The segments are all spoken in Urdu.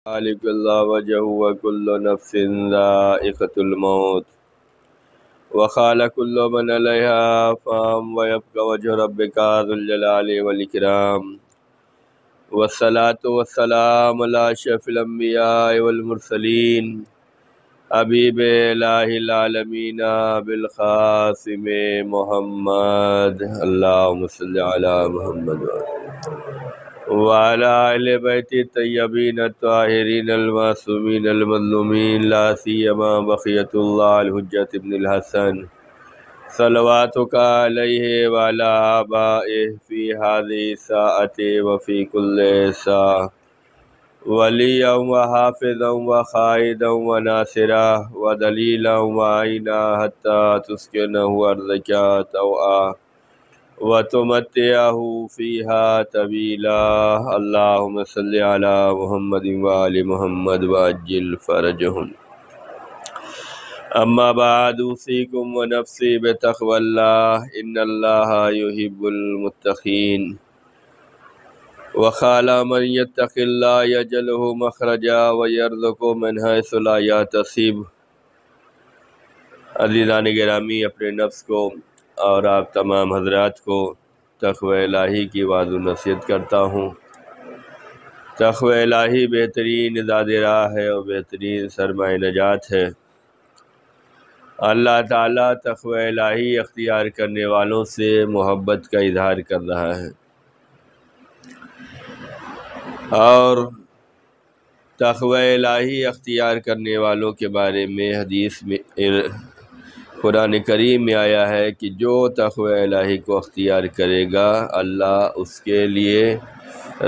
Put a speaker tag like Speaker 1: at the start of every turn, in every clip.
Speaker 1: خالق اللہ وجہ وکل نفس ذائقۃ الموت وخالق كل من علیہا فان ویبقى وجہ ربک ذو الجلال والاکرام والصلاة والسلام علی اشرف الانبیاء والمرسلین حبیب الہ العالمین بالخاتم محمد اللہم صلی علی محمد وعلی اہل بیت الطیبین الطاہرین المعصومین المظلومین لا سیما بقیۃ اللہ الحجۃ ابن الحسن صلواتک علیہ وعلی آبائہ فی ہذہ الساعۃ وفی کل ساعہ ولیٰ وحافظا وقائدا وناصرا ودلیلا وعینا حتی تسکنہ ارضک طوعا وتمتعه فيها طویلا اللہم صلی علی محمد وآل محمد وعجل فرجهم اما بعد اوصیکم ونفسی بتقوی اللہ ان اللہ یحب المتقین وقال من یتق اللہ یجعل له مخرجا ویرزقہ من حیث لا یحتسب۔ عزیزان گرامی، اپنے نفس کو اور آپ تمام حضرات کو تقوی الہی کی وعظ و نصیحت کرتا ہوں۔ تقوی الہی بہترین زاد راہ ہے اور بہترین سرمایہ نجات ہے۔ اللہ تعالیٰ تقوی الہی اختیار کرنے والوں سے محبت کا اظہار کر رہا ہے، اور تقوی الہی اختیار کرنے والوں کے بارے میں حدیث میں قرآن کریم میں آیا ہے کہ جو تقوی الہی کو اختیار کرے گا اللہ اس کے لیے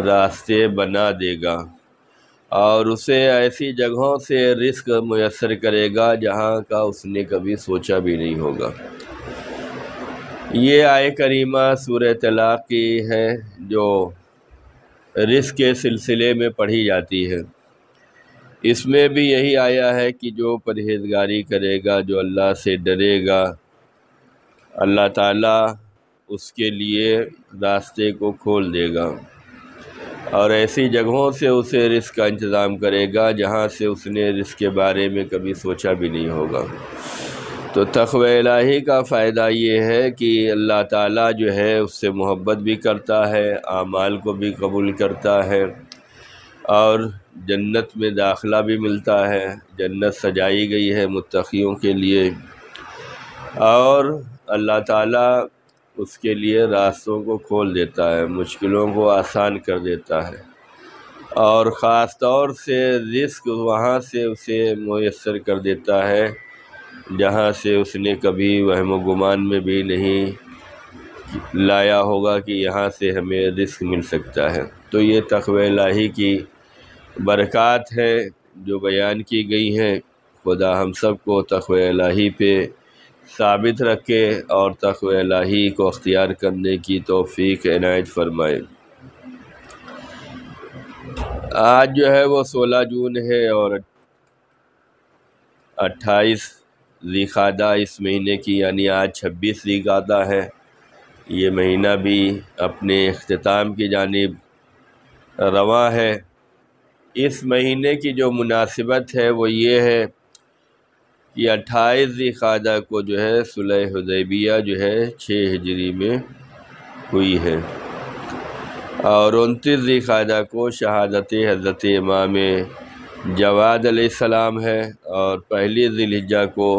Speaker 1: راستے بنا دے گا اور اسے ایسی جگہوں سے رزق میسر کرے گا جہاں کا اس نے کبھی سوچا بھی نہیں ہوگا۔ یہ آیت کریمہ سورہ طلاق کی ہے جو رزق کے سلسلے میں پڑھی جاتی ہے۔ اس میں بھی یہی آیا ہے کہ جو پرہیزگاری کرے گا، جو اللہ سے ڈرے گا، اللہ تعالیٰ اس کے لیے راستے کو کھول دے گا اور ایسی جگہوں سے اسے رزق کا انتظام کرے گا جہاں سے اس نے رزق کے بارے میں کبھی سوچا بھی نہیں ہوگا۔ تو تقوی الہی کا فائدہ یہ ہے کہ اللہ تعالیٰ جو ہے اس سے محبت بھی کرتا ہے، اعمال کو بھی قبول کرتا ہے اور جنت میں داخلہ بھی ملتا ہے۔ جنت سجائی گئی ہے متقیوں کے لیے اور اللہ تعالیٰ اس کے لیے راستوں کو کھول دیتا ہے، مشکلوں کو آسان کر دیتا ہے اور خاص طور سے رزق وہاں سے اسے میسر کر دیتا ہے جہاں سے اس نے کبھی وہم و گمان میں بھی نہیں لایا ہوگا کہ یہاں سے ہمیں رزق مل سکتا ہے۔ تو یہ تقوی الہی کی برکات ہے جو بیان کی گئی ہیں۔ خدا ہم سب کو تقوی الہی پہ ثابت رکھے اور تقوی الہی کو اختیار کرنے کی توفیق عنایت فرمائے۔ آج جو ہے وہ 16 جون ہے اور 28 ذی القعدہ اس مہینے کی، یعنی آج 26 ذی القعدہ ہے۔ یہ مہینہ بھی اپنے اختتام کی جانب رواں ہے۔ اس مہینے کی جو مناسبت ہے وہ یہ ہے کہ 28 ذی القعدہ کو جو ہے صلح حدیبیہ جو ہے 6 ہجری میں ہوئی ہے اور 29 ذی القعدہ کو شہادت حضرت امام جواد علیہ السلام ہے اور پہلی ذی الحجہ کو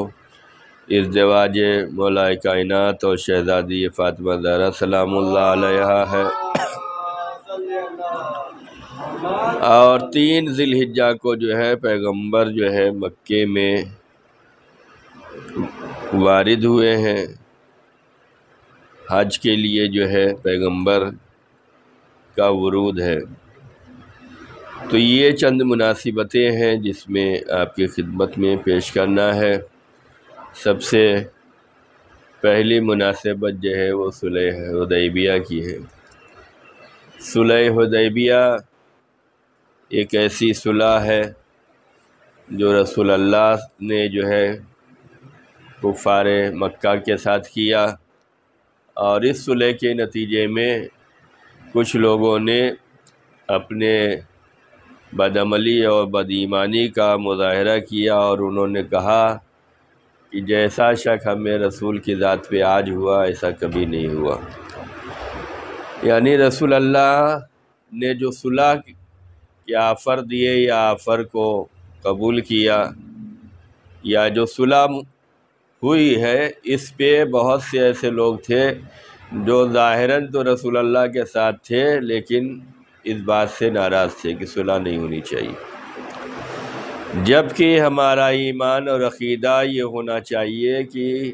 Speaker 1: ازدواج مولا کائنات اور شہزادی فاطمہ زہرا سلام اللہ علیہا ہے اور 3 ذی الحجہ کو جو ہے پیغمبر جو ہے مکے میں وارد ہوئے ہیں حج کے لیے، جو ہے پیغمبر کا ورود ہے۔ تو یہ چند مناسبتیں ہیں جس میں آپ کی خدمت میں پیش کرنا ہے۔ سب سے پہلی مناسبت جو ہے وہ صلح حدیبیہ کی ہے۔ صلح حدیبیہ ایک ایسی صلح ہے جو رسول اللہ نے جو ہے کفار مکہ کے ساتھ کیا اور اس صلح کے نتیجے میں کچھ لوگوں نے اپنے بدعملی اور بدایمانی کا مظاہرہ کیا، اور انہوں نے کہا کہ جیسا شک ہمیں رسول کی ذات پہ آج ہوا ایسا کبھی نہیں ہوا۔ یعنی رسول اللہ نے جو صلح کے آفر دیے یا آفر کو قبول کیا یا جو صلح ہوئی ہے، اس پہ بہت سے ایسے لوگ تھے جو ظاہراً تو رسول اللہ کے ساتھ تھے لیکن اس بات سے ناراض تھے کہ صلح نہیں ہونی چاہیے، جبکہ ہمارا ایمان اور عقیدہ یہ ہونا چاہیے کہ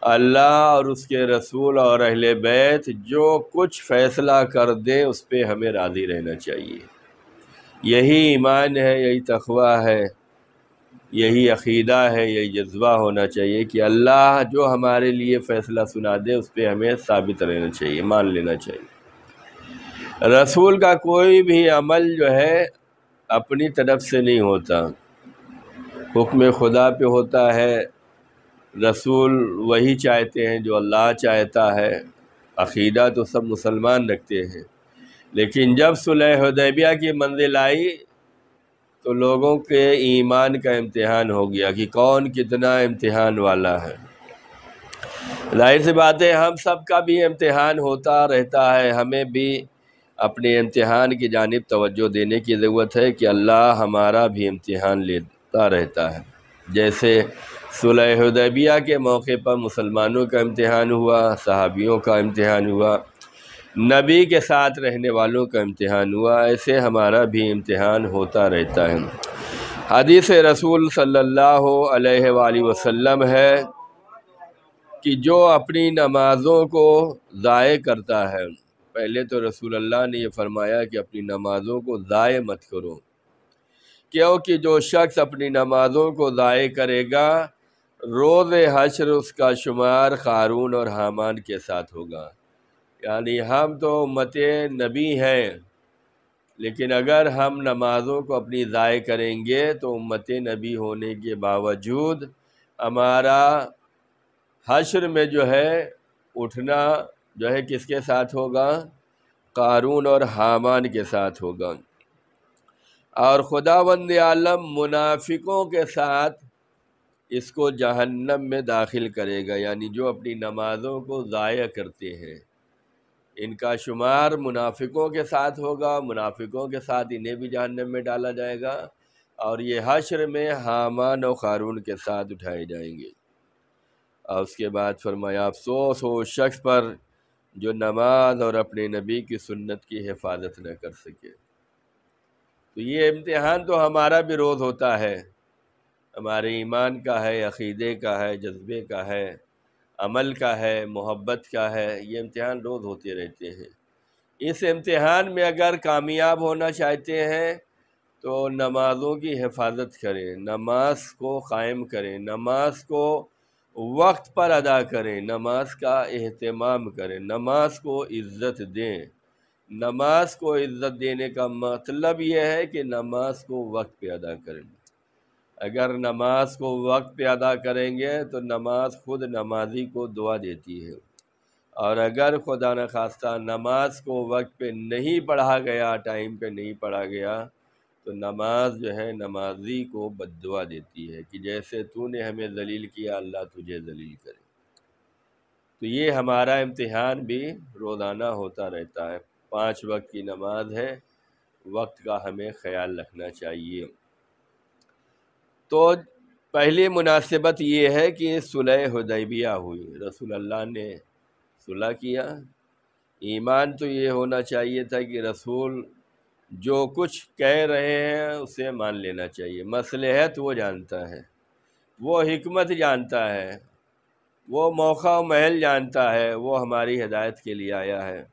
Speaker 1: اللہ اور اس کے رسول اور اہل بیت جو کچھ فیصلہ کر دیں اس پہ ہمیں راضی رہنا چاہیے۔ یہی ایمان ہے، یہی تقویٰ ہے، یہی عقیدہ ہے، یہی جذبہ ہونا چاہیے کہ اللہ جو ہمارے لیے فیصلہ سنا دے اس پہ ہمیں ثابت رہنا چاہیے، مان لینا چاہیے۔ رسول کا کوئی بھی عمل جو ہے اپنی طرف سے نہیں ہوتا، حکم خدا پہ ہوتا ہے۔ رسول وہی چاہتے ہیں جو اللہ چاہتا ہے، عقیدہ تو سب مسلمان رکھتے ہیں، لیکن جب صلح حدیبیہ کی منزل آئی تو لوگوں کے ایمان کا امتحان ہو گیا کہ کون کتنا امتحان والا ہے۔ ظاہر سی بات ہے ہم سب کا بھی امتحان ہوتا رہتا ہے، ہمیں بھی اپنے امتحان کی جانب توجہ دینے کی ضرورت ہے کہ اللہ ہمارا بھی امتحان لیتا رہتا ہے۔ جیسے صلح حدیبیہ کے موقع پر مسلمانوں کا امتحان ہوا، صحابیوں کا امتحان ہوا، نبی کے ساتھ رہنے والوں کا امتحان ہوا، ایسے ہمارا بھی امتحان ہوتا رہتا ہے۔ حدیث رسول صلی اللہ علیہ وآلہ وسلم ہے کہ جو اپنی نمازوں کو ضائع کرتا ہے، پہلے تو رسول اللہ نے یہ فرمایا کہ اپنی نمازوں کو ضائع مت کرو، کیونکہ جو شخص اپنی نمازوں کو ضائع کرے گا روز حشر اس کا شمار قارون اور حامان کے ساتھ ہوگا۔ یعنی ہم تو امت نبی ہیں، لیکن اگر ہم نمازوں کو اپنی ضائع کریں گے تو امت نبی ہونے کے باوجود ہمارا حشر میں جو ہے اٹھنا جو ہے کس کے ساتھ ہوگا؟ قارون اور حامان کے ساتھ ہوگا، اور خداوند عالم منافقوں کے ساتھ اس کو جہنم میں داخل کرے گا۔ یعنی جو اپنی نمازوں کو ضائع کرتے ہیں ان کا شمار منافقوں کے ساتھ ہوگا، منافقوں کے ساتھ انہیں بھی جہنم میں ڈالا جائے گا، اور یہ حشر میں حامان اور قارون کے ساتھ اٹھائے جائیں گے۔ اور اس کے بعد فرمایا افسوس ہو اس شخص پر جو نماز اور اپنے نبی کی سنت کی حفاظت نہ کر سکے۔ تو یہ امتحان تو ہمارا بھی روز ہوتا ہے، ہمارے ایمان کا ہے، عقیدے کا ہے، جذبے کا ہے، عمل کا ہے، محبت کا ہے، یہ امتحان روز ہوتے رہتے ہیں۔ اس امتحان میں اگر کامیاب ہونا چاہتے ہیں تو نمازوں کی حفاظت کریں، نماز کو قائم کریں، نماز کو وقت پر ادا کریں، نماز کا اہتمام کریں، نماز کو عزت دیں۔ نماز کو عزت دینے کا مطلب یہ ہے کہ نماز کو وقت پہ ادا کریں۔ اگر نماز کو وقت پہ ادا کریں گے تو نماز خود نمازی کو دعا دیتی ہے، اور اگر خدا نخواستہ نماز کو وقت پہ نہیں پڑھا گیا، ٹائم پہ نہیں پڑھا گیا، تو نماز جو ہے نمازی کو بد دعا دیتی ہے کہ جیسے تو نے ہمیں ذلیل کیا اللہ تجھے ذلیل کرے۔ تو یہ ہمارا امتحان بھی روزانہ ہوتا رہتا ہے۔ 5 وقت کی نماز ہے، وقت کا ہمیں خیال رکھنا چاہیے۔ تو پہلی مناسبت یہ ہے کہ صلح حدیبیہ ہوئی، رسول اللہ نے صلح کیا۔ ایمان تو یہ ہونا چاہیے تھا کہ رسول جو کچھ کہہ رہے ہیں اسے مان لینا چاہیے، مصلحت وہ جانتا ہے، وہ حکمت جانتا ہے، وہ موقع و محل جانتا ہے، وہ ہماری ہدایت کے لیے آیا ہے۔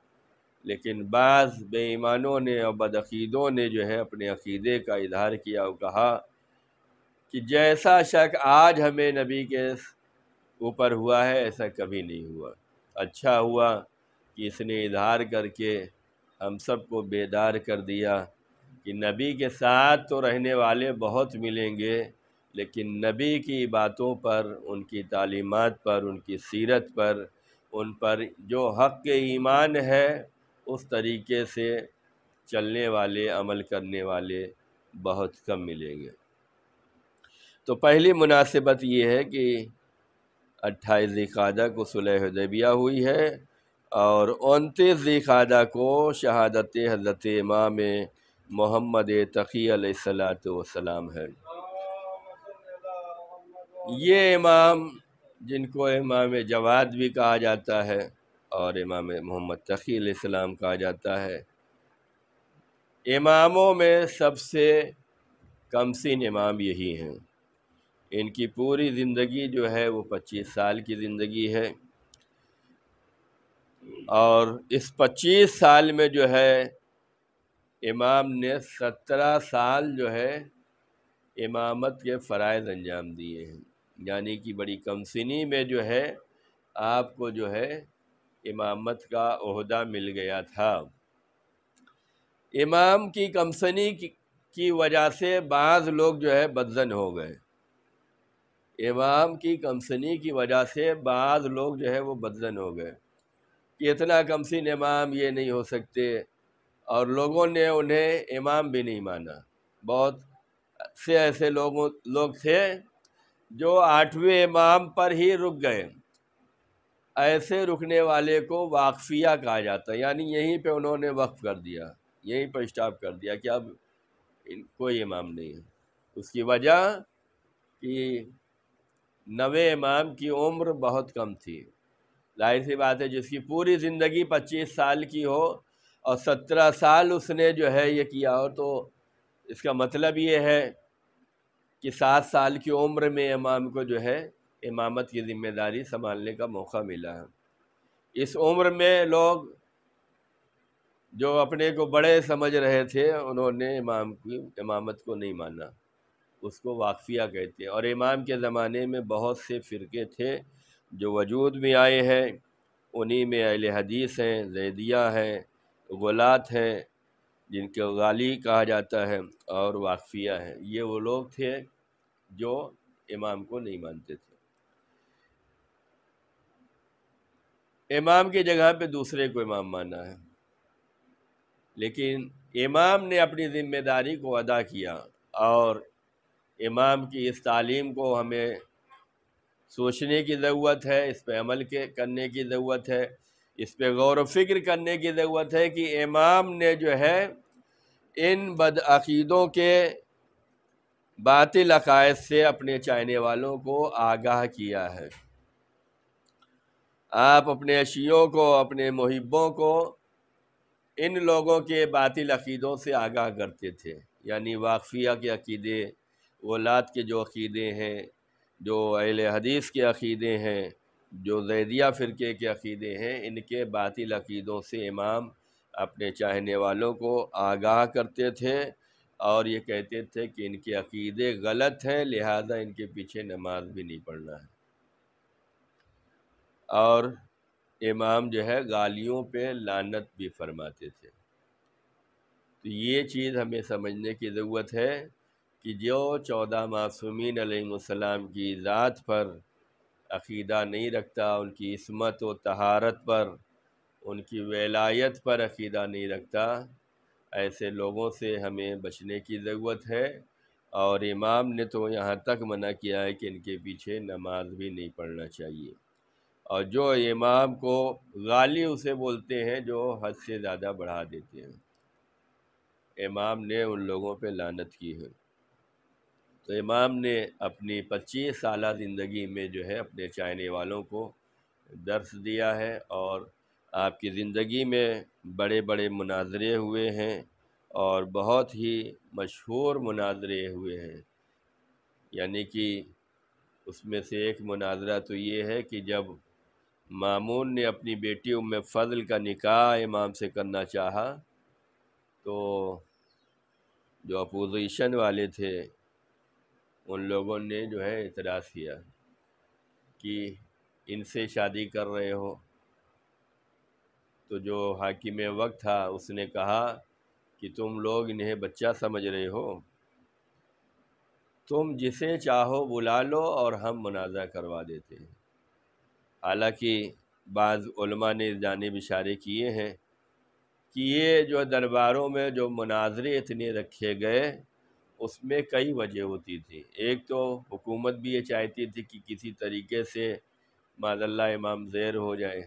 Speaker 1: لیکن بعض بے ایمانوں نے اور بدعقیدوں نے جو ہے اپنے عقیدے کا اظہار کیا اور کہا کہ جیسا شک آج ہمیں نبی کے اوپر ہوا ہے ایسا کبھی نہیں ہوا۔ اچھا ہوا کہ اس نے اظہار کر کے ہم سب کو بیدار کر دیا کہ نبی کے ساتھ تو رہنے والے بہت ملیں گے، لیکن نبی کی باتوں پر، ان کی تعلیمات پر، ان کی سیرت پر، ان پر جو حق ایمان ہے اس طریقے سے چلنے والے، عمل کرنے والے بہت کم ملیں گے۔ تو پہلی مناسبت یہ ہے کہ 28 ذی القعدہ کو صلح حدیبیہ ہوئی ہے، اور 29 ذی القعدہ کو شہادت حضرت امام محمد تقی علیہ الصلاۃ والسلام ہے۔ یہ امام جن کو امام جواد بھی کہا جاتا ہے اور امام محمد تقی علیہ السلام کہا جاتا ہے، اماموں میں سب سے کم سن امام یہی ہیں۔ ان کی پوری زندگی جو ہے وہ 25 سال کی زندگی ہے، اور اس 25 سال میں جو ہے امام نے 17 سال جو ہے امامت کے فرائض انجام دیے ہیں، یعنی کہ بڑی کم سنی میں جو ہے آپ کو جو ہے امامت کا عہدہ مل گیا تھا۔ امام کی کم سنی کی وجہ سے بعض لوگ جو ہے بدظن ہو گئے، امام کی کم سنی کی وجہ سے بعض لوگ جو ہے وہ بدظن ہو گئے کہ اتنا کم سن امام یہ نہیں ہو سکتے، اور لوگوں نے انہیں امام بھی نہیں مانا۔ بہت سے ایسے لوگ تھے جو 8ویں امام پر ہی رک گئے۔ ایسے رکنے والے کو واقفیہ کہا جاتا ہے، یعنی یہیں پہ انہوں نے وقف کر دیا، یہیں پہ اسٹاپ کر دیا کہ اب کوئی امام نہیں ہے۔ اس کی وجہ کہ 9ویں امام کی عمر بہت کم تھی۔ ظاہر سی بات ہے، جس کی پوری زندگی 25 سال کی ہو اور 17 سال اس نے جو ہے یہ کیا ہو، تو اس کا مطلب یہ ہے کہ 7 سال کی عمر میں امام کو جو ہے امامت کی ذمہ داری سنبھالنے کا موقع ملا ہے۔ اس عمر میں لوگ جو اپنے کو بڑے سمجھ رہے تھے، انہوں نے امام کی امامت کو نہیں مانا، اس کو واقفیہ کہتے ہیں۔ اور امام کے زمانے میں بہت سے فرقے تھے جو وجود میں آئے ہیں، انہی میں اہل حدیث ہیں، زیدیہ ہیں، غلات ہیں جن کو غالی کہا جاتا ہے، اور واقفیہ ہیں۔ یہ وہ لوگ تھے جو امام کو نہیں مانتے تھے۔ امام کی جگہ پہ دوسرے کو امام مانا ہے، لیکن امام نے اپنی ذمہ داری کو ادا کیا، اور امام کی اس تعلیم کو ہمیں سوچنے کی ضرورت ہے، اس پہ عمل کرنے کی ضرورت ہے، اس پہ غور و فکر کرنے کی ضرورت ہے کہ امام نے جو ہے ان بدعقیدوں کے باطل عقائد سے اپنے چاہنے والوں کو آگاہ کیا ہے۔ آپ اپنے شیعوں کو، اپنے محبوں کو ان لوگوں کے باطل عقیدوں سے آگاہ کرتے تھے، یعنی واقفیہ کے عقیدے، غلات کے جو عقیدے ہیں، جو اہل حدیث کے عقیدے ہیں، جو زیدیہ فرقے کے عقیدے ہیں، ان کے باطل عقیدوں سے امام اپنے چاہنے والوں کو آگاہ کرتے تھے، اور یہ کہتے تھے کہ ان کے عقیدے غلط ہیں، لہذا ان کے پیچھے نماز بھی نہیں پڑھنا ہے۔ اور امام جو ہے غالیوں پہ لعنت بھی فرماتے تھے۔ تو یہ چیز ہمیں سمجھنے کی ضرورت ہے کہ جو 14 معصومین علیہ السلام کی ذات پر عقیدہ نہیں رکھتا، ان کی عصمت و طہارت پر، ان کی ولایت پر عقیدہ نہیں رکھتا، ایسے لوگوں سے ہمیں بچنے کی ضرورت ہے۔ اور امام نے تو یہاں تک منع کیا ہے کہ ان کے پیچھے نماز بھی نہیں پڑھنا چاہیے۔ اور جو امام کو غالی اسے بولتے ہیں جو حد سے زیادہ بڑھا دیتے ہیں، امام نے ان لوگوں پہ لعنت کی ہے۔ تو امام نے اپنی 25 سالہ زندگی میں جو ہے اپنے چاہنے والوں کو درس دیا ہے، اور آپ کی زندگی میں بڑے بڑے مناظرے ہوئے ہیں، اور بہت ہی مشہور مناظرے ہوئے ہیں۔ یعنی کہ اس میں سے ایک مناظرہ تو یہ ہے کہ جب مامون نے اپنی بیٹی ام فضل کا نکاح امام سے کرنا چاہا، تو جو اپوزیشن والے تھے ان لوگوں نے جو ہے اعتراض کیا کہ ان سے شادی کر رہے ہو۔ تو جو حاکم وقت تھا اس نے کہا کہ تم لوگ انہیں بچہ سمجھ رہے ہو، تم جسے چاہو بلا لو اور ہم منازعہ کروا دیتے ہیں۔ حالانکہ بعض علماء نے اس جانب اشارے کیے ہیں کہ یہ جو درباروں میں جو مناظرے اتنے رکھے گئے، اس میں کئی وجہ ہوتی تھی۔ ایک تو حکومت بھی یہ چاہتی تھی کہ کسی طریقے سے معاذ اللہ امام زیر ہو جائے،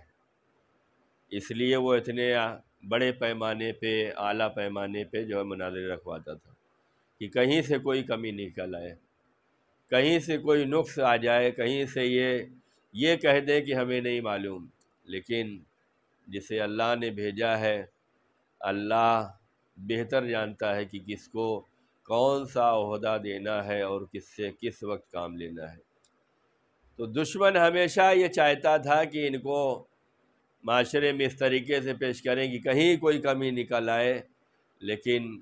Speaker 1: اس لیے وہ اتنے بڑے پیمانے پہ، اعلیٰ پیمانے پہ جو ہے مناظرے رکھواتا تھا کہ کہیں سے کوئی کمی نکل آئے، کہیں سے کوئی نقص آ جائے، کہیں سے یہ کہہ دیں کہ ہمیں نہیں معلوم۔ لیکن جسے اللہ نے بھیجا ہے، اللہ بہتر جانتا ہے کہ کس کو کون سا عہدہ دینا ہے اور کس سے کس وقت کام لینا ہے۔ تو دشمن ہمیشہ یہ چاہتا تھا کہ ان کو معاشرے میں اس طریقے سے پیش کریں کہ کہیں کوئی کمی نکل آئے، لیکن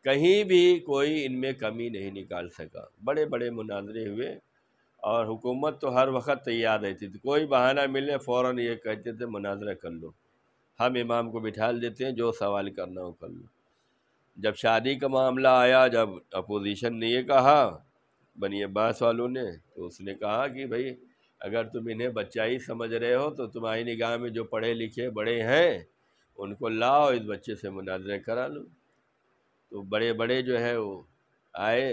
Speaker 1: کہیں بھی کوئی ان میں کمی نہیں نکال سکا۔ بڑے بڑے مناظرے ہوئے اور حکومت تو ہر وقت تیار رہتی تھی، کوئی بہانہ ملے فوراً یہ کہتے تھے مناظرہ کر لو، ہم امام کو بٹھا دیتے ہیں، جو سوال کرنا ہو کر لو۔ جب شادی کا معاملہ آیا، جب اپوزیشن نے یہ کہا بنی عباس والوں نے، تو اس نے کہا کہ بھائی اگر تم انہیں بچہ ہی سمجھ رہے ہو تو تمہاری نگاہ میں جو پڑھے لکھے بڑے ہیں ان کو لاؤ، اس بچے سے مناظرہ کرا لو۔ تو بڑے بڑے جو ہے وہ آئے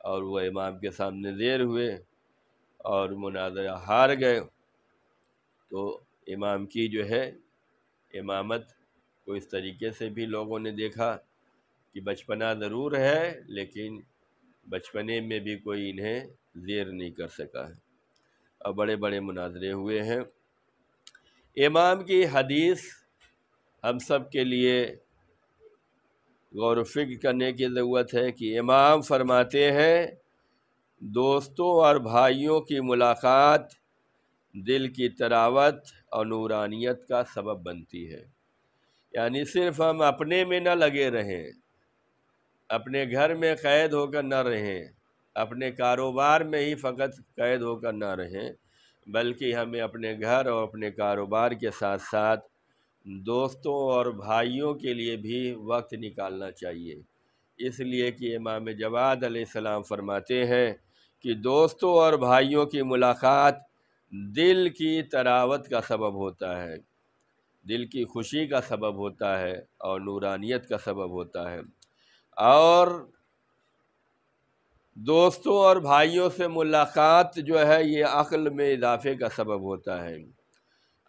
Speaker 1: اور وہ امام کے سامنے زیر ہوئے اور مناظرہ ہار گئے۔ تو امام کی جو ہے امامت کو اس طریقے سے بھی لوگوں نے دیکھا کہ بچپنا ضرور ہے لیکن بچپنے میں بھی کوئی انہیں زیر نہیں کر سکا ہے، اور بڑے بڑے مناظرے ہوئے ہیں۔ امام کی حدیث ہم سب کے لیے غور و فکر کرنے کی ضرورت ہے کہ امام فرماتے ہیں دوستوں اور بھائیوں کی ملاقات دل کی تراوت اور نورانیت کا سبب بنتی ہے۔ یعنی صرف ہم اپنے میں نہ لگے رہیں، اپنے گھر میں قید ہو کر نہ رہیں، اپنے کاروبار میں ہی فقط قید ہو کر نہ رہیں، بلکہ ہمیں اپنے گھر اور اپنے کاروبار کے ساتھ ساتھ دوستوں اور بھائیوں کے لیے بھی وقت نکالنا چاہیے۔ اس لیے کہ امام جواد علیہ السلام فرماتے ہیں کہ دوستوں اور بھائیوں کی ملاقات دل کی تراوت کا سبب ہوتا ہے، دل کی خوشی کا سبب ہوتا ہے اور نورانیت کا سبب ہوتا ہے۔ اور دوستوں اور بھائیوں سے ملاقات جو ہے یہ عقل میں اضافے کا سبب ہوتا ہے۔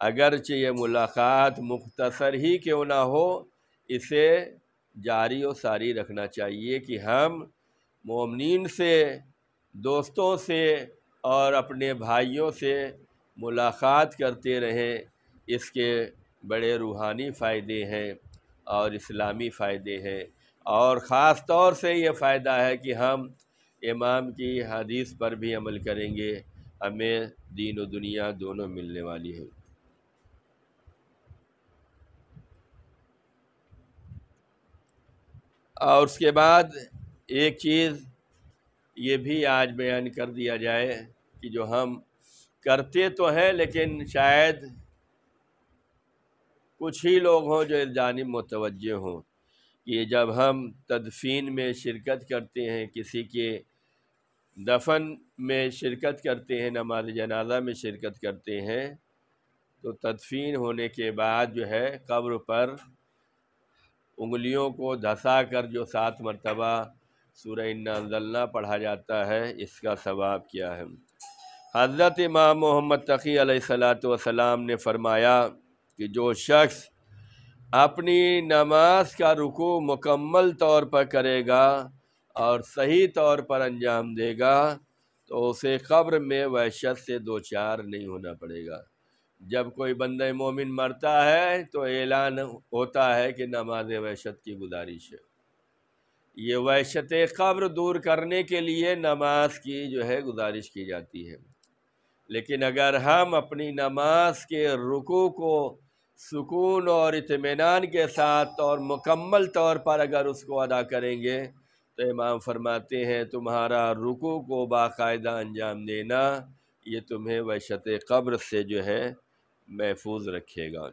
Speaker 1: اگرچہ یہ ملاقات مختصر ہی کیوں نہ ہو، اسے جاری و ساری رکھنا چاہیے کہ ہم مومنین سے، دوستوں سے اور اپنے بھائیوں سے ملاقات کرتے رہیں۔ اس کے بڑے روحانی فائدے ہیں اور اسلامی فائدے ہیں، اور خاص طور سے یہ فائدہ ہے کہ ہم امام کی حدیث پر بھی عمل کریں گے، ہمیں دین و دنیا دونوں ملنے والی ہے۔ اور اس کے بعد ایک چیز یہ بھی آج بیان کر دیا جائے کہ جو ہم کرتے تو ہیں لیکن شاید کچھ ہی لوگ ہوں جو اس جانب متوجہ ہوں کہ جب ہم تدفین میں شرکت کرتے ہیں، کسی کے دفن میں شرکت کرتے ہیں، نماز جنازہ میں شرکت کرتے ہیں، تو تدفین ہونے کے بعد جو ہے قبر پر انگلیوں کو دھسا کر جو 7 مرتبہ سورہ انا انزلنا پڑھا جاتا ہے، اس کا ثواب کیا ہے؟ حضرت امام محمد تقی علیہ السلام نے فرمایا کہ جو شخص اپنی نماز کا رکوع مکمل طور پر کرے گا اور صحیح طور پر انجام دے گا تو اسے قبر میں وحشت سے دوچار نہیں ہونا پڑے گا۔ جب کوئی بندہ مومن مرتا ہے تو اعلان ہوتا ہے کہ نماز وحشت کی گزارش ہے۔ یہ وحشت قبر دور کرنے کے لیے نماز کی جو ہے گزارش کی جاتی ہے۔ لیکن اگر ہم اپنی نماز کے رکوع کو سکون اور اطمینان کے ساتھ اور مکمل طور پر اگر اس کو ادا کریں گے تو امام فرماتے ہیں تمہارا رکوع کو باقاعدہ انجام دینا یہ تمہیں وحشت قبر سے جو ہے محفوظ رکھے گا۔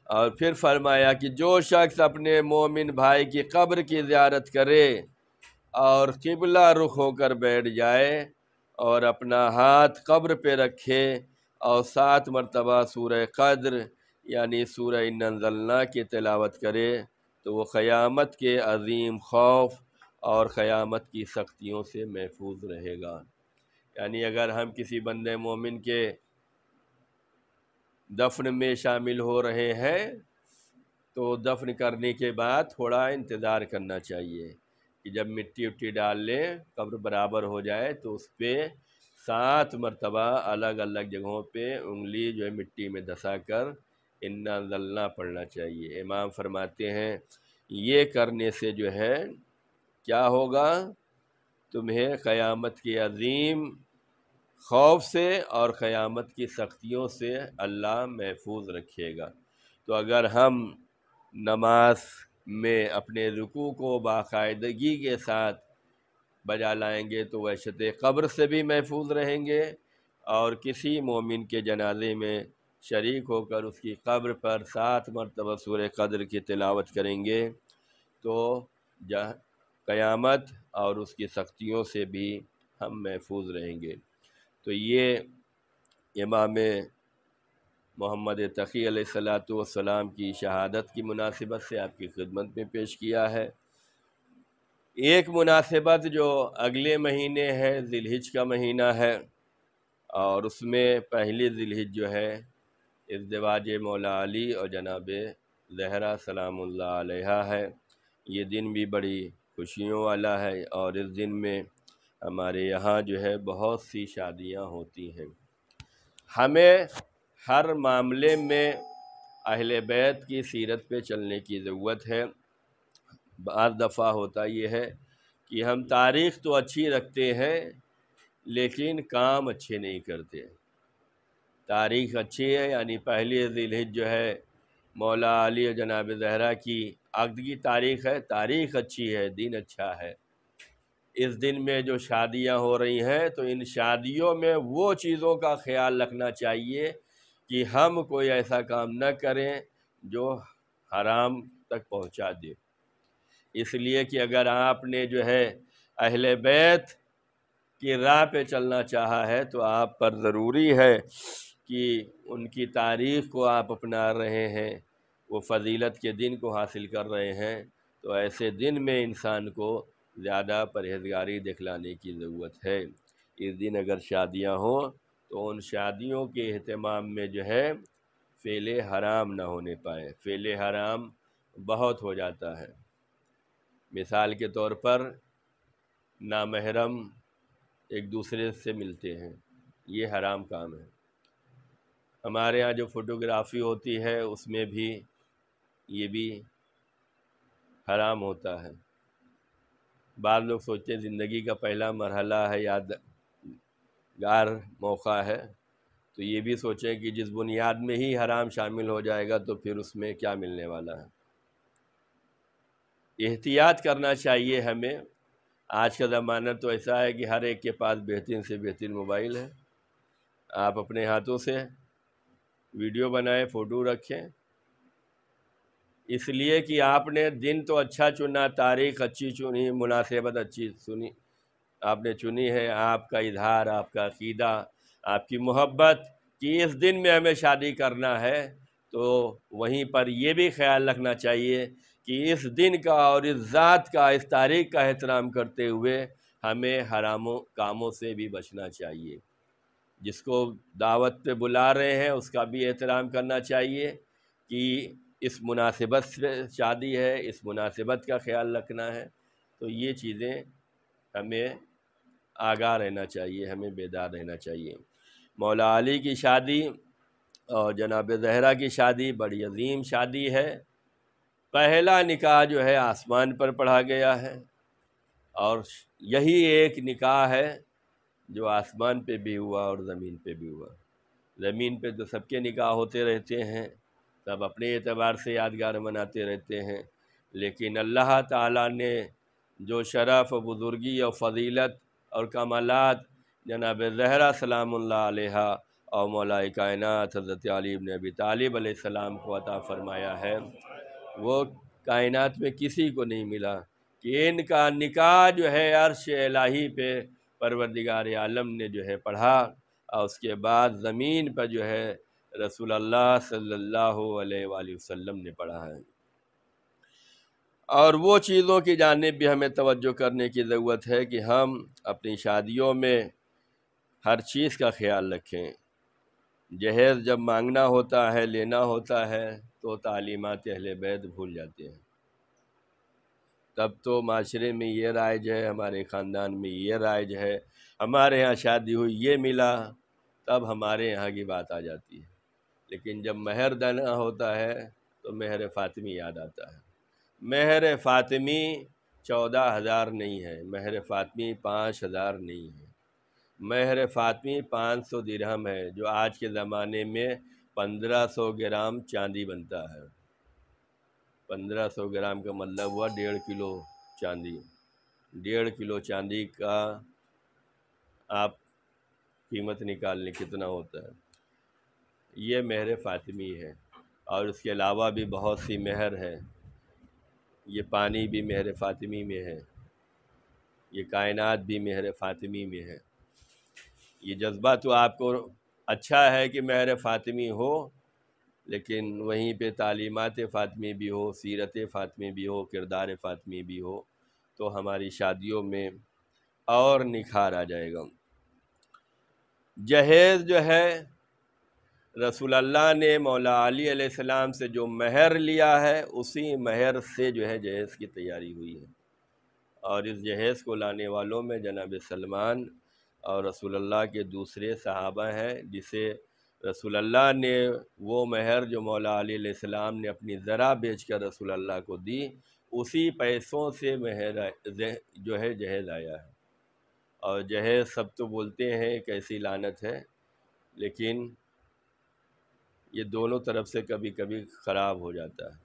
Speaker 1: اور پھر فرمایا کہ جو شخص اپنے مومن بھائی کی قبر کی زیارت کرے اور قبلہ رخ ہو کر بیٹھ جائے اور اپنا ہاتھ قبر پہ رکھے اور 7 مرتبہ سورہ قدر یعنی سورہ انا انزلنا کی تلاوت کرے تو وہ قیامت کے عظیم خوف اور قیامت کی سختیوں سے محفوظ رہے گا۔ یعنی اگر ہم کسی بندے مومن کے دفن میں شامل ہو رہے ہیں تو دفن کرنے کے بعد تھوڑا انتظار کرنا چاہیے کہ جب مٹی وٹی ڈال لیں، قبر برابر ہو جائے تو اس پہ 7 مرتبہ الگ الگ جگہوں پہ انگلی جو ہے مٹی میں دھسا کر انا انزلنا پڑھنا چاہیے۔ امام فرماتے ہیں یہ کرنے سے جو ہے کیا ہوگا، تمہیں قیامت کے عظیم خوف سے اور قیامت کی سختیوں سے اللہ محفوظ رکھے گا۔ تو اگر ہم نماز میں اپنے رکوع کو باقاعدگی کے ساتھ بجا لائیں گے تو وحشت قبر سے بھی محفوظ رہیں گے، اور کسی مومن کے جنازے میں شریک ہو کر اس کی قبر پر 7 مرتبہ سورہ قدر کی تلاوت کریں گے تو قیامت اور اس کی سختیوں سے بھی ہم محفوظ رہیں گے۔ تو یہ امام محمد تقی علیہ السلام کی شہادت کی مناسبت سے آپ کی خدمت میں پیش کیا ہے۔ ایک مناسبت جو اگلے مہینے ہے، ذی الحج کا مہینہ ہے، اور اس میں پہلی ذی الحج جو ہے ازدواج مولا علی اور جناب زہرا سلام اللہ علیہا ہے۔ یہ دن بھی بڑی خوشیوں والا ہے، اور اس دن میں ہمارے یہاں جو ہے بہت سی شادیاں ہوتی ہیں۔ ہمیں ہر معاملے میں اہل بیت کی سیرت پہ چلنے کی ضرورت ہے۔ بعض دفعہ ہوتا یہ ہے کہ ہم تاریخ تو اچھی رکھتے ہیں لیکن کام اچھے نہیں کرتے۔ تاریخ اچھی ہے، یعنی پہلی ذی الحج جو ہے مولا علی اور جناب زہرا کی عقد کی تاریخ ہے، تاریخ اچھی ہے، دن اچھا ہے۔ اس دن میں جو شادیاں ہو رہی ہیں تو ان شادیوں میں وہ چیزوں کا خیال رکھنا چاہیے کہ ہم کوئی ایسا کام نہ کریں جو حرام تک پہنچا دے۔ اس لیے کہ اگر آپ نے جو ہے اہل بیت کی راہ پہ چلنا چاہا ہے تو آپ پر ضروری ہے کہ ان کی تاریخ کو آپ اپنا رہے ہیں، وہ فضیلت کے دن کو حاصل کر رہے ہیں، تو ایسے دن میں انسان کو زیادہ پرہیزگاری دکھلانے کی ضرورت ہے۔ اس دن اگر شادیاں ہوں تو ان شادیوں کے اہتمام میں جو ہے فعل حرام نہ ہونے پائے۔ فعل حرام بہت ہو جاتا ہے۔ مثال کے طور پر نامحرم ایک دوسرے سے ملتے ہیں، یہ حرام کام ہے۔ ہمارے ہاں جو فوٹوگرافی ہوتی ہے اس میں بھی یہ بھی حرام ہوتا ہے۔ بعض لوگ سوچتے ہیں زندگی کا پہلا مرحلہ ہے، یادگار موقع ہے، تو یہ بھی سوچیں کہ جس بنیاد میں ہی حرام شامل ہو جائے گا تو پھر اس میں کیا ملنے والا ہے۔ احتیاط کرنا چاہیے ہمیں۔ آج کا زمانہ تو ایسا ہے کہ ہر ایک کے پاس بہترین سے بہترین موبائل ہے۔ آپ اپنے ہاتھوں سے ویڈیو بنائیں، فوٹو رکھیں، اس لیے کہ آپ نے دن تو اچھا چنا، تاریخ اچھی چنی، مناسبت اچھی سنی، آپ نے چنی ہے، آپ کا اظہار، آپ کا عقیدہ، آپ کی محبت کہ اس دن میں ہمیں شادی کرنا ہے، تو وہیں پر یہ بھی خیال رکھنا چاہیے کہ اس دن کا اور اس ذات کا، اس تاریخ کا احترام کرتے ہوئے ہمیں حرام کاموں سے بھی بچنا چاہیے۔ جس کو دعوت پہ بلا رہے ہیں اس کا بھی احترام کرنا چاہیے کہ اس مناسبت سے شادی ہے، اس مناسبت کا خیال رکھنا ہے۔ تو یہ چیزیں ہمیں آگاہ رہنا چاہیے، ہمیں بیدار رہنا چاہیے۔ مولا علی کی شادی اور جناب زہرا کی شادی بڑی عظیم شادی ہے۔ پہلا نکاح جو ہے آسمان پر پڑھا گیا ہے، اور یہی ایک نکاح ہے جو آسمان پہ بھی ہوا اور زمین پہ بھی ہوا۔ زمین پہ تو سب کے نکاح ہوتے رہتے ہیں، سب اپنے اعتبار سے یادگار مناتے رہتے ہیں، لیکن اللہ تعالیٰ نے جو شرف و بزرگی اور فضیلت اور کمالات جناب زہرا سلام اللہ علیہا اور مولا کائنات حضرت علی بن ابی طالب علیہ السلام کو عطا فرمایا ہے، وہ کائنات میں کسی کو نہیں ملا کہ ان کا نکاح جو ہے عرش الہی پہ پروردگار عالم نے جو ہے پڑھا، اور اس کے بعد زمین پر جو ہے رسول اللہ صلی اللہ علیہ وآلہ وسلم نے پڑھا ہے۔ اور وہ چیزوں کی جانب بھی ہمیں توجہ کرنے کی ضرورت ہے کہ ہم اپنی شادیوں میں ہر چیز کا خیال رکھیں۔ جہیز جب مانگنا ہوتا ہے، لینا ہوتا ہے، تو تعلیمات اہل بیت بھول جاتے ہیں۔ تب تو معاشرے میں یہ رائج ہے، ہمارے خاندان میں یہ رائج ہے، ہمارے ہاں شادی ہوئی یہ ملا، تب ہمارے یہاں کی بات آ جاتی ہے۔ لیکن جب مہر دینا ہوتا ہے تو مہر فاطمی یاد آتا ہے۔ مہر فاطمی 14,000 نہیں ہے، مہر فاطمی 5,000 نہیں ہے، مہر فاطمی 500 درہم ہے، جو آج کے زمانے میں 1500 گرام چاندی بنتا ہے۔ 1500 گرام کا مطلب ہوا 1.5 کلو چاندی۔ 1.5 کلو چاندی کا آپ قیمت نکال لیں کتنا ہوتا ہے۔ یہ مہر فاطمی ہے، اور اس کے علاوہ بھی بہت سی مہر ہے۔ یہ پانی بھی مہر فاطمی میں ہے، یہ کائنات بھی مہر فاطمی میں ہے۔ یہ جذبہ تو آپ کو اچھا ہے کہ مہر فاطمی ہو، لیکن وہیں پہ تعلیمات فاطمی بھی ہو، سیرت فاطمی بھی ہو، کردار فاطمی بھی ہو، تو ہماری شادیوں میں اور نکھار آ جائے گا۔ جہیز جو ہے، رسول اللہ نے مولا علی علیہ السلام سے جو مہر لیا ہے، اسی مہر سے جو ہے جہیز کی تیاری ہوئی ہے۔ اور اس جہیز کو لانے والوں میں جناب سلمان اور رسول اللہ کے دوسرے صحابہ ہیں، جسے رسول اللہ نے وہ مہر جو مولا علی علیہ السلام نے اپنی ذرا بیچ کر رسول اللہ کو دی، اسی پیسوں سے مہر جو ہے جہیز آیا ہے۔ اور جہیز سب تو بولتے ہیں کیسی لعنت ہے، لیکن یہ دونوں طرف سے کبھی کبھی خراب ہو جاتا ہے۔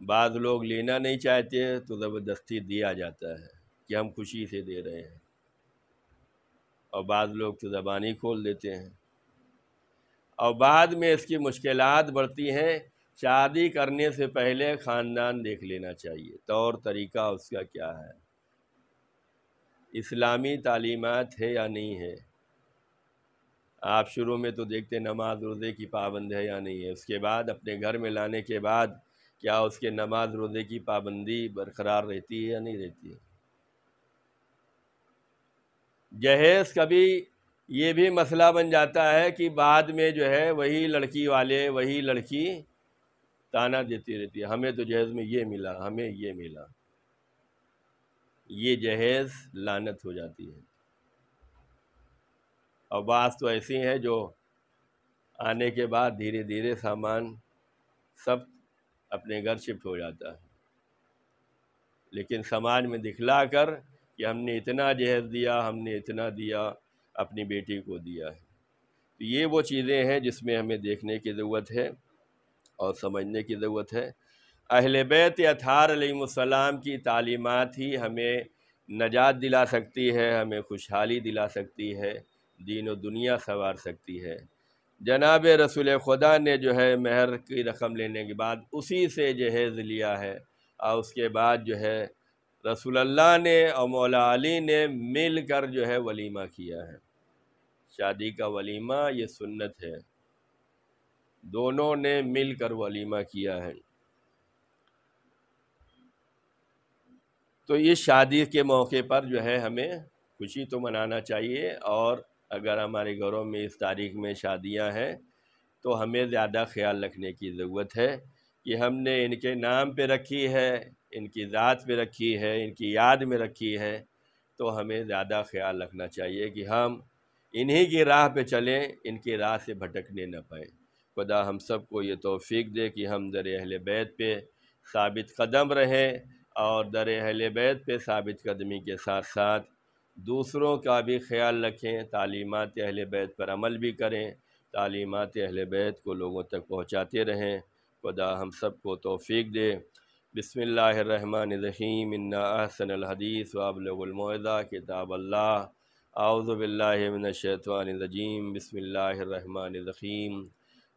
Speaker 1: بعض لوگ لینا نہیں چاہتے تو زبردستی دیا جاتا ہے کہ ہم خوشی سے دے رہے ہیں، اور بعض لوگ تو زبان ہی کھول دیتے ہیں۔ اور بعد میں اس کی مشکلات بڑھتی ہیں۔ شادی کرنے سے پہلے خاندان دیکھ لینا چاہیے، طور طریقہ اس کا کیا ہے، اسلامی تعلیمات ہے یا نہیں ہے۔ آپ شروع میں تو دیکھتے نماز روزے کی پابند ہے یا نہیں ہے، اس کے بعد اپنے گھر میں لانے کے بعد کیا اس کے نماز روزے کی پابندی برقرار رہتی ہے یا نہیں رہتی ہے۔ جہیز کبھی یہ بھی مسئلہ بن جاتا ہے کہ بعد میں جو ہے وہی لڑکی والے، وہی لڑکی تانا دیتی رہتی ہے، ہمیں تو جہیز میں یہ ملا، ہمیں یہ ملا۔ یہ جہیز لعنت ہو جاتی ہے۔ اور بعض تو ایسی ہیں جو آنے کے بعد دھیرے دھیرے سامان سب اپنے گھر شفٹ ہو جاتا ہے، لیکن سماج میں دکھلا کر کہ ہم نے اتنا جہیز دیا، ہم نے اتنا دیا، اپنی بیٹی کو دیا ہے۔ تو یہ وہ چیزیں ہیں جس میں ہمیں دیکھنے کی ضرورت ہے اور سمجھنے کی ضرورت ہے۔ اہل بیت اطہار علیہ السلام کی تعلیمات ہی ہمیں نجات دلا سکتی ہے، ہمیں خوشحالی دلا سکتی ہے، دین و دنیا سنوار سکتی ہے۔ جناب رسول خدا نے جو ہے مہر کی رقم لینے کے بعد اسی سے جہیز لیا ہے، اور اس کے بعد جو ہے رسول اللہ نے اور مولا علی نے مل کر جو ہے ولیمہ کیا ہے۔ شادی کا ولیمہ یہ سنت ہے، دونوں نے مل کر ولیمہ کیا ہے۔ تو یہ شادی کے موقع پر جو ہے ہمیں خوشی تو منانا چاہیے، اور اگر ہمارے گھروں میں اس تاریخ میں شادیاں ہیں تو ہمیں زیادہ خیال رکھنے کی ضرورت ہے کہ ہم نے ان کے نام پہ رکھی ہے، ان کی ذات پہ رکھی ہے، ان کی یاد میں رکھی ہے، تو ہمیں زیادہ خیال رکھنا چاہیے کہ ہم انہی کی راہ پہ چلیں، ان کی راہ سے بھٹکنے نہ پائیں۔ خدا ہم سب کو یہ توفیق دے کہ ہم در اہل بیت پہ ثابت قدم رہیں، اور در اہل بیت پہ ثابت قدمی کے ساتھ ساتھ دوسروں کا بھی خیال رکھیں، تعلیمات اہل بیت پر عمل بھی کریں، تعلیمات اہل بیت کو لوگوں تک پہنچاتے رہیں۔ خدا ہم سب کو توفیق دے۔ بسم اللہ الرحمن الرحیم، انا احسن الحدیث وابلغ الموعظہ کتاب اللہ۔ اعوذ باللہ من الشیطان الرجیم، بسم اللہ الرحمن الرحیم۔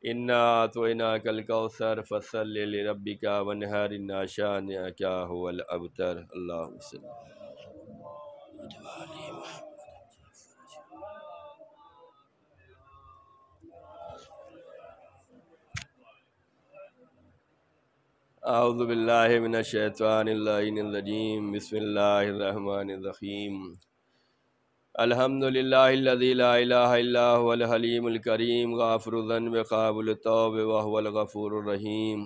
Speaker 1: انا اعطیناک الکوثر فصل لربک وانحر ان شانئک هو الابتر۔ اللہم صل اعوذ باللہ من الشیطان اللعین الرجیم، بسم اللہ الرحمن الرحیم۔ الحمدللہ الذی لا الہ الا هو الحلیم الکریم، غافر الذنب قابل التوب وهو الغفور الرحیم۔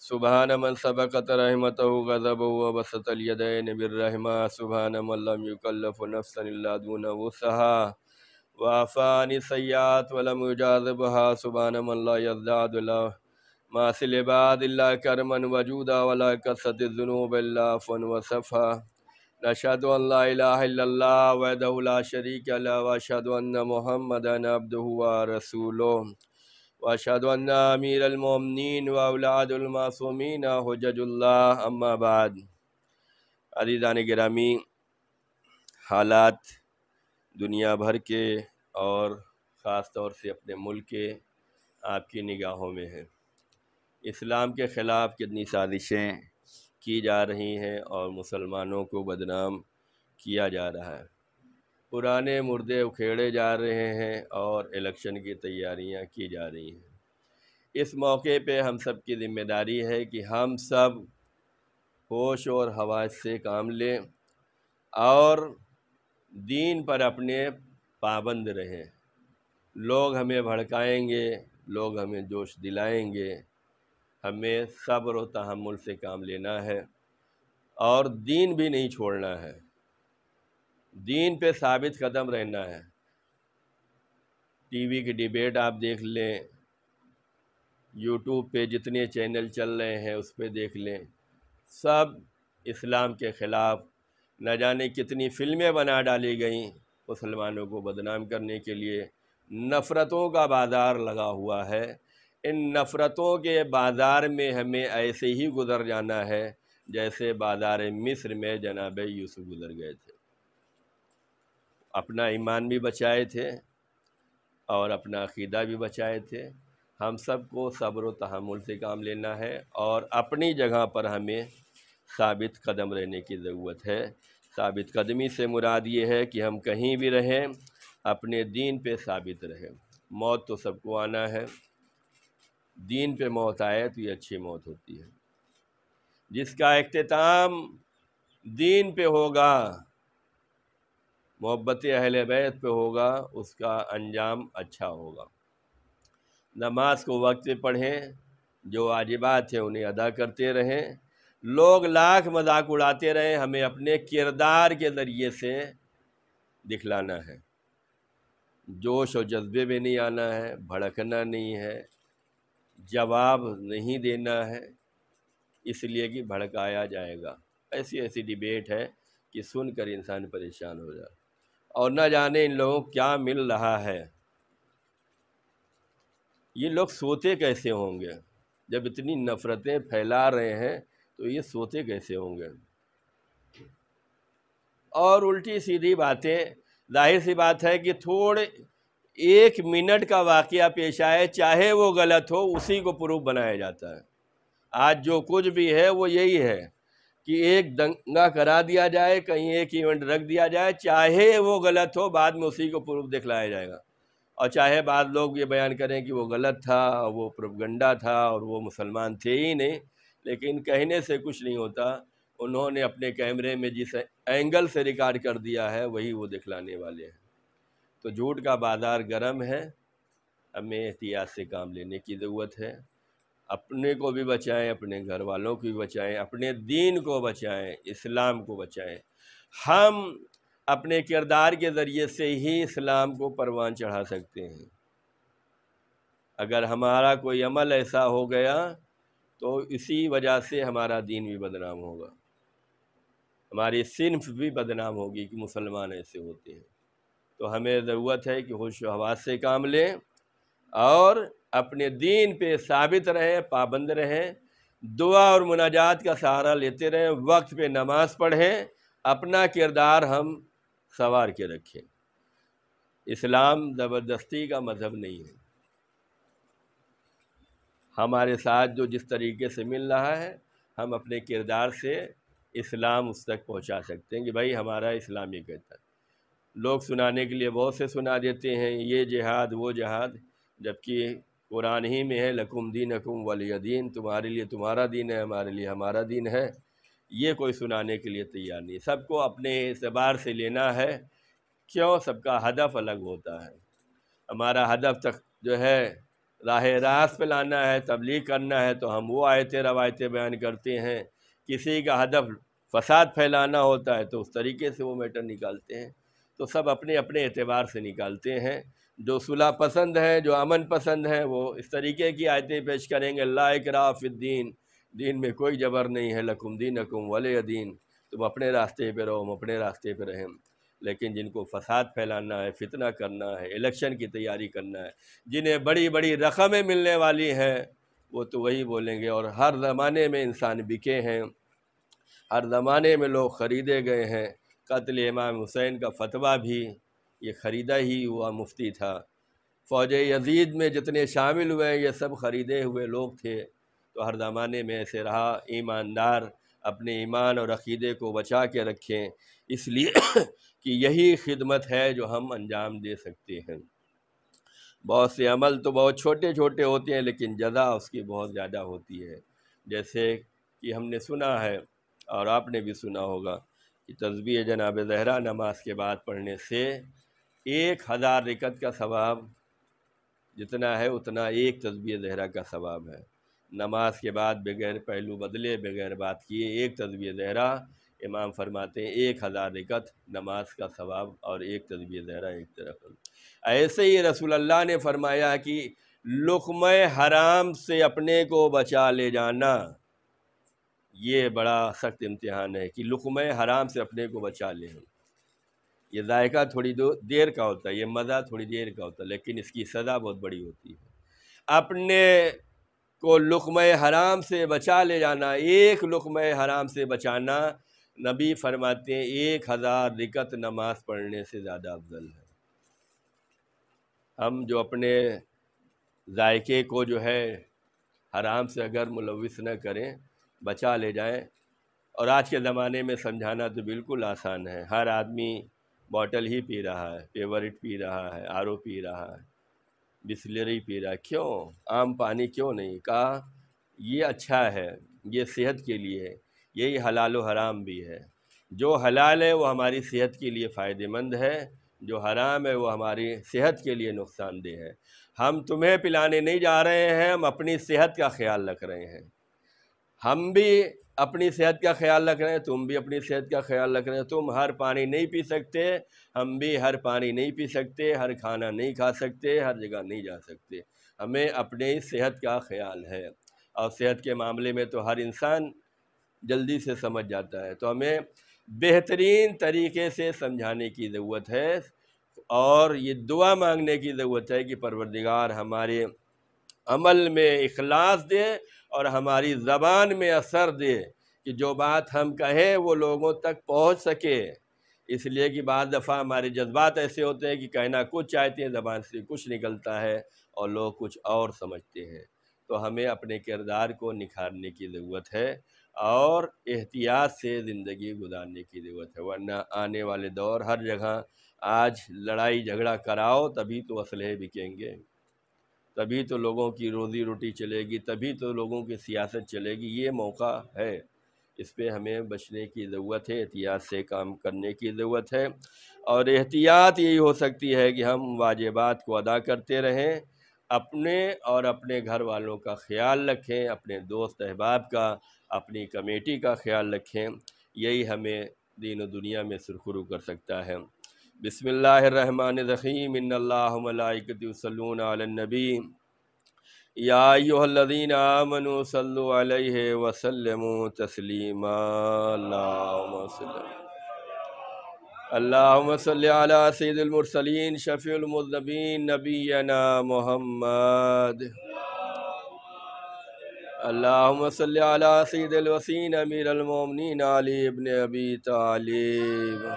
Speaker 1: سبحان من سبقت رحمتہ غضبہ وبسط الیدین بالرحمہ، سبحان من لم یکلف نفسا الا دون وسعها وعفا عن السیئات ولم یجاذبها، سبحان من لا یزداد له ما فی العباد الا کرما وجودا ولا کثرت الذنوب الا عفوا وصفحا، نشهد ان لا الہ الا اللہ وحدہ لا شریک له واشهد ان محمدا عبدہ ورسولہ واشهد ان امیر المؤمنین واولاد المعصومین حجج اللہ، اما بعد۔ عزیزان گرامی، حالات دنیا بھر کے اور خاص طور سے اپنے ملک کے آپ کی نگاہوں میں ہیں۔ اسلام کے خلاف کتنی سازشیں کی جا رہی ہیں اور مسلمانوں کو بدنام کیا جا رہا ہے، پرانے مردے اکھیڑے جا رہے ہیں اور الیکشن کی تیاریاں کی جا رہی ہیں۔ اس موقع پہ ہم سب کی ذمہ داری ہے کہ ہم سب ہوش اور حواس سے کام لیں اور دین پر اپنے پابند رہیں۔ لوگ ہمیں بھڑکائیں گے، لوگ ہمیں جوش دلائیں گے، ہمیں صبر و تحمل سے کام لینا ہے اور دین بھی نہیں چھوڑنا ہے، دین پہ ثابت قدم رہنا ہے۔ ٹی وی کی ڈیبیٹ آپ دیکھ لیں، یوٹیوب پہ جتنے چینل چل رہے ہیں اس پہ دیکھ لیں، سب اسلام کے خلاف نہ جانے کتنی فلمیں بنا ڈالی گئیں مسلمانوں کو بدنام کرنے کے لیے۔ نفرتوں کا بازار لگا ہوا ہے، ان نفرتوں کے بازار میں ہمیں ایسے ہی گزر جانا ہے جیسے بازار مصر میں جناب یوسف گزر گئے تھے۔ اپنا ایمان بھی بچائے تھے اور اپنا عقیدہ بھی بچائے تھے۔ ہم سب کو صبر و تحمل سے کام لینا ہے اور اپنی جگہ پر ہمیں ثابت قدم رہنے کی ضرورت ہے۔ ثابت قدمی سے مراد یہ ہے کہ ہم کہیں بھی رہیں اپنے دین پہ ثابت رہیں۔ موت تو سب کو آنا ہے، دین پہ موت آئے تو یہ اچھی موت ہوتی ہے۔ جس کا اختتام دین پہ ہوگا، محبت اہل بیت پہ ہوگا، اس کا انجام اچھا ہوگا۔ نماز کو وقت پہ پڑھیں، جو واجبات ہیں انہیں ادا کرتے رہیں۔ لوگ لاکھ مذاق اڑاتے رہیں، ہمیں اپنے کردار کے ذریعے سے دکھلانا ہے۔ جوش و جذبے میں نہیں آنا ہے، بھڑکنا نہیں ہے، جواب نہیں دینا ہے، اس لیے کہ بھڑکایا جائے گا۔ ایسی ڈیبیٹ ہے کہ سن کر انسان پریشان ہو جائے، اور نہ جانے ان لوگوں کو کیا مل رہا ہے۔ یہ لوگ سوتے کیسے ہوں گے؟ جب اتنی نفرتیں پھیلا رہے ہیں تو یہ سوتے کیسے ہوں گے؟ اور الٹی سیدھی باتیں، ظاہر سی بات ہے کہ تھوڑے ایک منٹ کا واقعہ پیش آئے، چاہے وہ غلط ہو، اسی کو پروف بنایا جاتا ہے۔ آج جو کچھ بھی ہے وہ یہی ہے کہ ایک دنگا کرا دیا جائے، کہیں ایک ایونٹ رکھ دیا جائے، چاہے وہ غلط ہو، بعد میں اسی کو پروف دکھلایا جائے گا۔ اور چاہے بعض لوگ یہ بیان کریں کہ وہ غلط تھا، وہ پروپیگنڈا تھا اور وہ مسلمان تھے ہی نہیں، لیکن کہنے سے کچھ نہیں ہوتا۔ انہوں نے اپنے کیمرے میں جس اینگل سے ریکارڈ کر دیا ہے وہی وہ دکھلانے والے ہیں۔ تو جھوٹ کا بازار گرم ہے، ہمیں احتیاط سے کام لینے کی ضرورت ہے۔ اپنے کو بھی بچائیں، اپنے گھر والوں کو بھی بچائیں، اپنے دین کو بچائیں، اسلام کو بچائیں۔ ہم اپنے کردار کے ذریعے سے ہی اسلام کو پروان چڑھا سکتے ہیں۔ اگر ہمارا کوئی عمل ایسا ہو گیا تو اسی وجہ سے ہمارا دین بھی بدنام ہوگا، ہماری صنف بھی بدنام ہوگی کہ مسلمان ایسے ہوتے ہیں۔ تو ہمیں ضرورت ہے کہ ہوش و حواس سے کام لیں اور اپنے دین پہ ثابت رہیں، پابند رہیں، دعا اور مناجات کا سہارا لیتے رہیں، وقت پہ نماز پڑھیں، اپنا کردار ہم سنوار کے رکھیں۔ اسلام زبردستی کا مذہب نہیں ہے۔ ہمارے ساتھ جو جس طریقے سے مل رہا ہے، ہم اپنے کردار سے اسلام اس تک پہنچا سکتے ہیں کہ بھائی ہمارا اسلام یہ کہتا ہے۔ لوگ سنانے کے لیے بہت سے سنا دیتے ہیں، یہ جہاد وہ جہاد، جبکہ قرآن ہی میں ہے لکم دینکم ولی دین، تمہارے لیے تمہارا دین ہے، ہمارے لیے ہمارا دین ہے۔ یہ کوئی سنانے کے لیے تیار نہیں، سب کو اپنے اعتبار سے لینا ہے۔ کیوں؟ سب کا ہدف الگ ہوتا ہے۔ ہمارا ہدف تک جو ہے راہ راست پہ لانا ہے، تبلیغ کرنا ہے، تو ہم وہ آیتیں روایتیں بیان کرتے ہیں۔ کسی کا ہدف فساد پھیلانا ہوتا ہے تو اس طریقے سے وہ میٹر نکالتے ہیں۔ تو سب اپنے اپنے اعتبار سے نکالتے ہیں۔ جو صلح پسند ہیں، جو امن پسند ہیں، وہ اس طریقے کی آیتیں پیش کریں گے، لا اکراہ فی الدین، دین میں کوئی جبر نہیں ہے، لکم دینکم ولی دین، تم اپنے راستے پہ رہو، ہم اپنے راستے پہ رہیں۔ لیکن جن کو فساد پھیلانا ہے، فتنہ کرنا ہے، الیکشن کی تیاری کرنا ہے، جنہیں بڑی بڑی رقمیں ملنے والی ہیں، وہ تو وہی بولیں گے۔ اور ہر زمانے میں انسان بکے ہیں، ہر زمانے میں لوگ خریدے گئے ہیں۔ قتل امام حسین کا فتویٰ بھی یہ خریدا ہی ہوا مفتی تھا۔ فوج یزید میں جتنے شامل ہوئے یہ سب خریدے ہوئے لوگ تھے۔ تو ہر زمانے میں ایسے رہا۔ ایماندار اپنے ایمان اور عقیدے کو بچا کے رکھیں، اس لیے کہ یہی خدمت ہے جو ہم انجام دے سکتے ہیں۔ بہت سے عمل تو بہت چھوٹے چھوٹے ہوتے ہیں لیکن جزا اس کی بہت زیادہ ہوتی ہے۔ جیسے کہ ہم نے سنا ہے اور آپ نے بھی سنا ہوگا کہ تسبیح جناب زہرا نماز کے بعد پڑھنے سے 1000 رکعت کا ثواب جتنا ہے اتنا ایک تسبیح زہرا کا ثواب ہے۔ نماز کے بعد بغیر پہلو بدلے، بغیر بات کیے ایک تسبیح زہرا، امام فرماتے ہیں 1000 رکعت نماز کا ثواب، اور ایک تسبیح زہرا ایک طرف۔ ایسے ہی رسول اللہ نے فرمایا کہ لقمہ حرام سے اپنے کو بچا لے جانا، یہ بڑا سخت امتحان ہے کہ لقمہ حرام سے اپنے کو بچا لیں۔ یہ ذائقہ تھوڑی دیر کا ہوتا ہے، یہ مزہ تھوڑی دیر کا ہوتا ہے، لیکن اس کی سزا بہت بڑی ہوتی ہے۔ اپنے کو لقمہ حرام سے بچا لے جانا، ایک لقمہ حرام سے بچانا، نبی فرماتے ہیں 1000 رکعت نماز پڑھنے سے زیادہ افضل ہے۔ ہم جو اپنے ذائقے کو جو ہے حرام سے اگر ملوث نہ کریں، بچا لے جائیں۔ اور آج کے زمانے میں سمجھانا تو بالکل آسان ہے، ہر آدمی بوٹل ہی پی رہا ہے، فیورٹ پی رہا ہے، RO پی رہا ہے، بسلری پی رہا ہے، کیوں؟ عام پانی کیوں نہیں؟ کہا یہ اچھا ہے، یہ صحت کے لیے ہے، یہی حلال و حرام بھی ہے۔ جو حلال ہے وہ ہماری صحت کے لیے فائدہ مند ہے، جو حرام ہے وہ ہماری صحت کے لیے نقصان دہ ہے۔ ہم تمہیں پلانے نہیں جا رہے ہیں، ہم اپنی صحت کا خیال رکھ رہے ہیں۔ ہم بھی اپنی صحت کا خیال رکھ رہے ہیں، تم بھی اپنی صحت کا خیال رکھ رہے ہیں۔ تم ہر پانی نہیں پی سکتے، ہم بھی ہر پانی نہیں پی سکتے، ہر کھانا نہیں کھا سکتے، ہر جگہ نہیں جا سکتے۔ ہمیں اپنی صحت کا خیال ہے، اور صحت کے معاملے میں تو ہر انسان جلدی سے سمجھ جاتا ہے۔ تو ہمیں بہترین طریقے سے سمجھانے کی ضرورت ہے، اور یہ دعا مانگنے کی ضرورت ہے کہ پروردگار ہمارے عمل میں اخلاص دے اور ہماری زبان میں اثر دے، کہ جو بات ہم کہیں وہ لوگوں تک پہنچ سکے۔ اس لیے کہ بعض دفعہ ہمارے جذبات ایسے ہوتے ہیں کہ کہنا کچھ چاہتے ہیں، زبان سے کچھ نکلتا ہے اور لوگ کچھ اور سمجھتے ہیں۔ تو ہمیں اپنے کردار کو نکھارنے کی ضرورت ہے اور احتیاط سے زندگی گزارنے کی ضرورت ہے، ورنہ آنے والے دور ہر جگہ آج لڑائی جھگڑا کراؤ تبھی تو اسلحے بکیں گے، تبھی تو لوگوں کی روزی روٹی چلے گی، تبھی تو لوگوں کی سیاست چلے گی۔ یہ موقع ہے، اس پہ ہمیں بچنے کی ضرورت ہے، احتیاط سے کام کرنے کی ضرورت ہے۔ اور احتیاط یہی ہو سکتی ہے کہ ہم واجبات کو ادا کرتے رہیں، اپنے اور اپنے گھر والوں کا خیال رکھیں، اپنے دوست احباب کا، اپنی کمیٹی کا خیال رکھیں۔ یہی ہمیں دین و دنیا میں سرخرو کر سکتا ہے۔ بسم اللہ الرحمن الرحیم، ان اللہ و ملائکتہ یصلون علی النبی یا ایھا الذین آمنوا صلوا علیہ وسلموا تسلیما۔ اللہم صل علی سید المرسلین شفیع المذنبین نبینا محمد۔ اللہم صل علی سید الوصین امیر المومنین علی ابن ابی طالب۔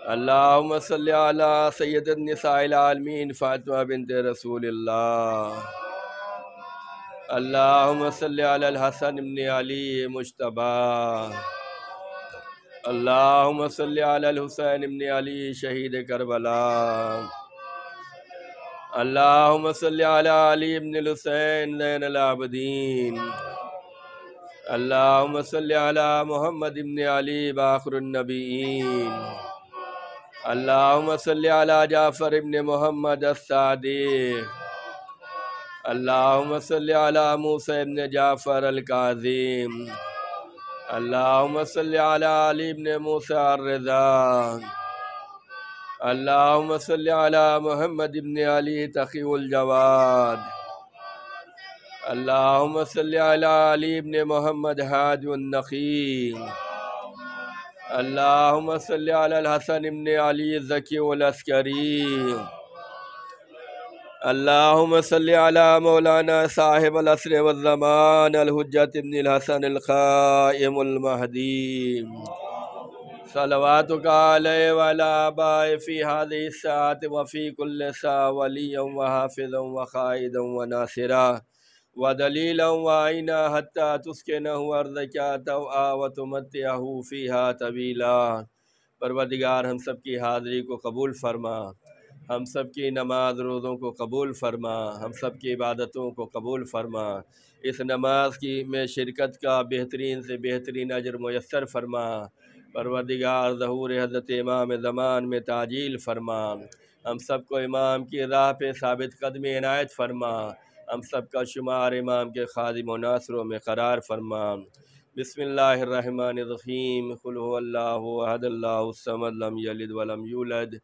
Speaker 1: اللہم صل علی سید النساء العالمین فاطمہ بنت رسول اللہ۔ اللہم صل علی الحسن بن علی مجتبیٰ۔ اللہم صل علی الحسین بن علی شہید کربلا۔ اللہم صلی علی علی ابن الحسین زین العابدین، اللہم صلی علی محمد ابن علی باقر النبیین، اللہم صلی علی جعفر ابن محمد الصادق، اللہم صلی علی موسیٰ ابن جعفر الکاظم، اللہم صلی علی علی ابن موسیٰ الرضا، اللہم صلی علی محمد ابن علی تقی الجواد، اللہم صلی علی علی ابن محمد حاج النقی، اللہم صلی علی الحسن ابن علی الزکی العسکری، اللہم صلی علی مولانا صاحب العصر والزمان الحجت ابن الحسن القائم المہدی، صلواتک علیہ وعلی آبائہ فی هذه الساعة وفی کل ساعة ولیا وحافظا وقائدا وناصرا ودلیلا وعینا حتی تسکنہ ارضک طوعا وتمتعہ فیہا طویلا۔ پروردگار ہم سب کی حاضری کو قبول فرما، ہم سب کی نماز روزوں کو قبول فرما، ہم سب کی عبادتوں کو قبول فرما، اس نماز کی میں شرکت کا بہترین سے بہترین اجر میسر فرما۔ پروردگار ظہور حضرت امام زمان میں تعجیل فرما، ہم سب کو امام کی راہ پہ ثابت قدمی عنایت فرما، ہم سب کا شمار امام کے خادم و ناصروں میں قرار فرما۔ بسم اللہ الرحمن الرحیم، قل هو اللہ احد اللہ الصمد لم یلد ولم یولد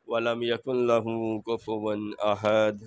Speaker 1: ولم یکن لہ کفوا احد۔